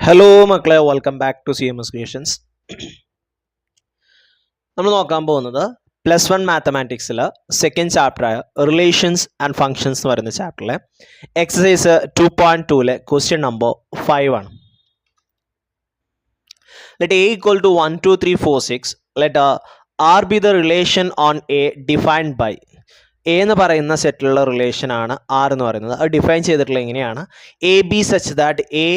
Hello മക്കളെ, welcome back to CMS creations. നമ്മൾ നോക്കാൻ പോകുന്നത് +1 മാത്തമാറ്റിക്സിൽ സെക്കൻഡ് ചാപ്റ്ററായ റിലേഷൻസ് ആൻഡ് ഫങ്ഷൻസ് എന്ന് പറയുന്ന ചാപ്റ്ററിലെ എക്സസൈസ് 2.2 ക്വസ്റ്റ്യൻ നമ്പർ 5 ആണ്. Let A equal to 1, 2, 3, 4, 6. Let R be the relation on A defined by A എന്ന് പറയുന്ന സെറ്റിലുള്ള റിലേഷൻ ആണ് R എന്ന് പറയുന്നത്. അത് ഡിഫൈൻ ചെയ്തിട്ടുള്ള എങ്ങനെയാണ്? A B such that A,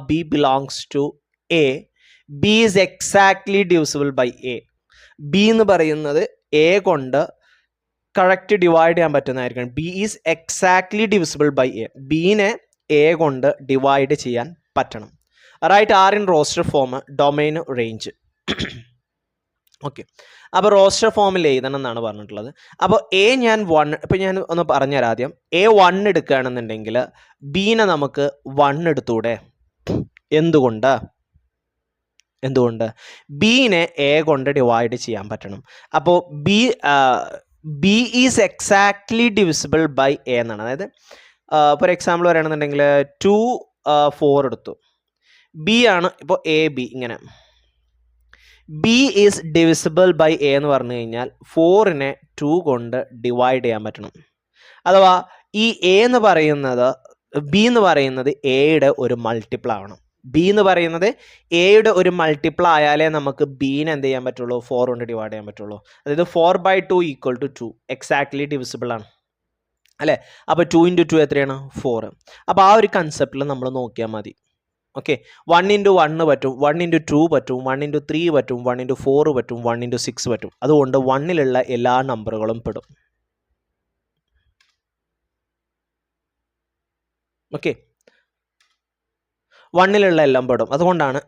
B belongs to A. B is exactly divisible by A. B എന്ന് പറയുന്നത് A കൊണ്ട് കറക്റ്റ് ഡിവൈഡ് ചെയ്യാൻ പറ്റുന്നതായിരിക്കണം. B is exactly divisible by A. ബീനെ A കൊണ്ട് ഡിവൈഡ് ചെയ്യാൻ പറ്റണം. Write R in roster form, domain, range. Okay, അപ്പോൾ റോസ്റ്റർ ഫോമിൽ എഴുതണം എന്നാണ് പറഞ്ഞിട്ടുള്ളത്. അപ്പോൾ ഞാൻ 1, ഇപ്പോൾ ഞാൻ ഒന്ന് പറഞ്ഞുതരാം. ആദ്യം A 1 എടുക്കുകയാണെന്നുണ്ടെങ്കിൽ ബീനെ നമുക്ക് 1 എടുത്തൂടെ? എന്തുകൊണ്ട്? ബീനെ A കൊണ്ട് ഡിവൈഡ് ചെയ്യാൻ പറ്റണം. അപ്പോൾ B is exactly divisible by A എന്നാണ്. അതായത് ഫോർ എക്സാമ്പിൾ പറയുകയാണെന്നുണ്ടെങ്കിൽ 2, 4 എടുത്തു. ബി ആണ് ഇപ്പോൾ AB. ഇങ്ങനെ B is divisible by A എന്ന് പറഞ്ഞു കഴിഞ്ഞാൽ 4നെ 2 കൊണ്ട് ഡിവൈഡ് ചെയ്യാൻ പറ്റണം. അഥവാ ഈ B എന്ന് പറയുന്നത് എയുടെ ഒരു മൾട്ടിപ്പിൾ ആവണം. ബി എന്ന് പറയുന്നത് എയുടെ ഒരു മൾട്ടിപ്പിൾ ആയാലേ നമുക്ക് ബീനെ എന്ത് ചെയ്യാൻ പറ്റുള്ളൂ? 4 കൊണ്ട് ഡിവൈഡ് ചെയ്യാൻ പറ്റുള്ളൂ. അതായത് 4/2 = 2 എക്സാക്ട്ലി ഡിവിസിബിൾ ആണ് അല്ലേ? അപ്പോൾ 2 × 2 എത്രയാണ്? 4. അപ്പോൾ ആ ഒരു കൺസെപ്റ്റിൽ നമ്മൾ നോക്കിയാൽ മതി. ഓക്കെ, 1 × 1 പറ്റും, 1 × 2 പറ്റും, 1 × 3 പറ്റും, 1 × 4 പറ്റും, 1 × 6 പറ്റും. അതുകൊണ്ട് 1ലുള്ള എല്ലാ നമ്പറുകളും പെടും. ഓക്കെ, 1ലുള്ള എല്ലാം പെടും. അതുകൊണ്ടാണ്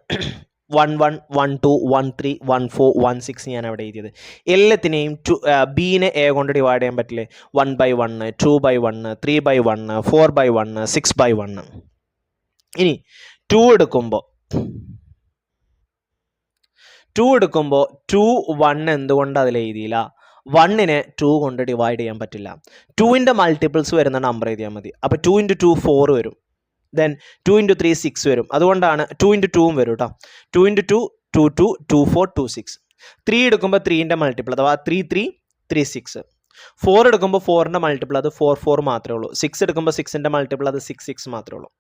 1, 1, 1, 2, 1, 3, 1, 4, 1, 6 ഞാൻ അവിടെ എഴുതിയത്. എല്ലാത്തിനെയും ബീനെ A കൊണ്ട് ഡിവൈഡ് ചെയ്യാൻ പറ്റില്ലേ? 1/1, 2/1, 3/1, 4/1, 6/1. ഇനി 2 എടുക്കുമ്പോൾ 2, 1 എന്തുകൊണ്ട് അതിൽ എഴുതിയില്ല? 1നെ 2 കൊണ്ട് ഡിവൈഡ് ചെയ്യാൻ പറ്റില്ല. 2ൻ്റെ മൾട്ടിപ്പിൾസ് വരുന്ന നമ്പർ എഴുതിയാൽ മതി. അപ്പോൾ 2 × 2 4 വരും. ദെൻ 2 × 3 6 വരും. അതുകൊണ്ടാണ് 2 × 2 വരും കേട്ടോ. 2 × 2 2, 2, 2, 4, 2, 6. 3 എടുക്കുമ്പോൾ 3ൻ്റെ മൾട്ടിപ്പിൾ അഥവാ 3, 3, 3, 6. 4 എടുക്കുമ്പോൾ 4ൻ്റെ മൾട്ടിപ്പിൾ അത് 4, 4 മാത്രമേ ഉള്ളൂ. 6 എടുക്കുമ്പോൾ 6ൻ്റെ മൾട്ടിപ്പിൾ അത് 6, 6 മാത്രമേ ഉള്ളൂ.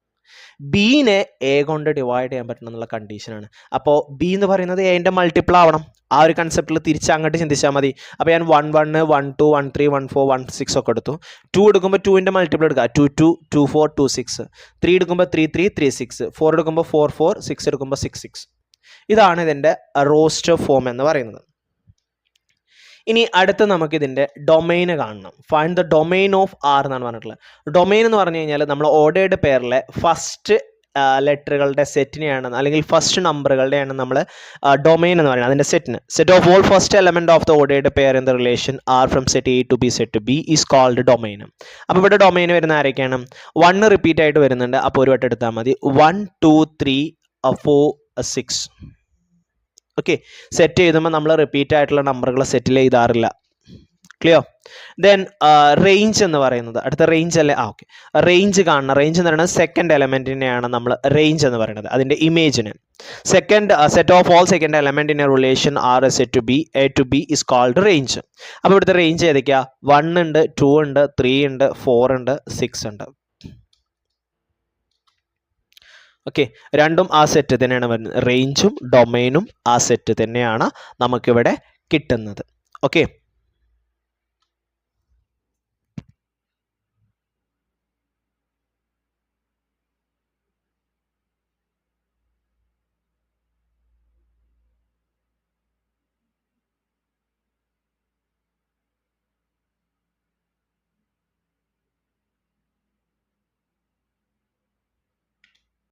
ബീനെ A കൊണ്ട് ഡിവൈഡ് ചെയ്യാൻ പറ്റണം എന്നുള്ള കണ്ടീഷനാണ്. അപ്പോൾ ബി എന്ന് പറയുന്നത് Aൻ്റെ മൾട്ടിപ്പിൾ ആവണം. ആ ഒരു കൺസെപ്റ്റിൽ തിരിച്ച് അങ്ങോട്ട് ചിന്തിച്ചാൽ മതി. അപ്പോൾ ഞാൻ 1, 1, 1, 2, 1, 3, 1, 4, 1, 6 ഒക്കെ എടുത്തു. 2 എടുക്കുമ്പോൾ 2ൻ്റെ മൾട്ടിപ്പിൾ എടുക്കുക. 2, 2, 2, 4, 2, 6. 3 എടുക്കുമ്പോൾ 3, 3, 3, 6. 4 എടുക്കുമ്പോൾ 4, 4. 6 എടുക്കുമ്പോൾ 6, 6. ഇതാണ് ഇതിൻ്റെ റോസ്റ്റർ ഫോം എന്ന് പറയുന്നത്. ഇനി അടുത്ത് നമുക്ക് ഇതിൻ്റെ ഡൊമൈന് കാണണം. Find the domain of R എന്നാണ് പറഞ്ഞിട്ടുള്ളത്. ഡൊമൈൻ എന്ന് പറഞ്ഞു കഴിഞ്ഞാൽ നമ്മൾ ഓർഡേർഡ് പെയറിലെ ഫസ്റ്റ് ലെറ്ററുകളുടെ സെറ്റിനെയാണ്, അല്ലെങ്കിൽ ഫസ്റ്റ് നമ്പറുകളുടെയാണ് നമ്മൾ ഡൊമൈൻ എന്ന് പറയുന്നത്. അതിൻ്റെ set of all first element of the ordered pair in the relation R from set A to B set B is called domain. അപ്പോൾ ഇവിടെ ഡൊമൈൻ വരുന്ന ആരൊക്കെയാണ്? 1 റിപ്പീറ്റ് ആയിട്ട് വരുന്നുണ്ട്. അപ്പോൾ ഒരു വട്ടം എടുത്താൽ മതി. 1, 2, 3, 4, 6. ഓക്കെ, സെറ്റ് ചെയ്തുമ്പോൾ നമ്മൾ റിപ്പീറ്റ് ആയിട്ടുള്ള നമ്പറുകൾ സെറ്റിൽ ചെയ്താറില്ല. ക്ലിയർ? ദെൻ റേഞ്ച് എന്ന് പറയുന്നത് അടുത്ത റേഞ്ച് അല്ലേ? ഓക്കെ, റേഞ്ച് കാണണം. റേഞ്ച് എന്ന് പറയുന്നത് സെക്കൻഡ് എലമെന്റിനെയാണ് നമ്മൾ റേഞ്ച് എന്ന് പറയുന്നത്, അതിൻ്റെ ഇമേജിന്. Set of all second element in a relation R set to B A to B is called range. അപ്പോൾ ഇവിടുത്തെ റേഞ്ച് ഏതൊക്കെയാ? 1 ഉണ്ട്, 2 ഉണ്ട്, 3 ഉണ്ട്, 4 ഉണ്ട്, 6 ഉണ്ട്. ഓക്കെ, രണ്ടും ആ സെറ്റ് തന്നെയാണ് വരുന്നത്. റേഞ്ചും ഡൊമൈനും ആ സെറ്റ് തന്നെയാണ് നമുക്കിവിടെ കിട്ടുന്നത്. ഓക്കെ,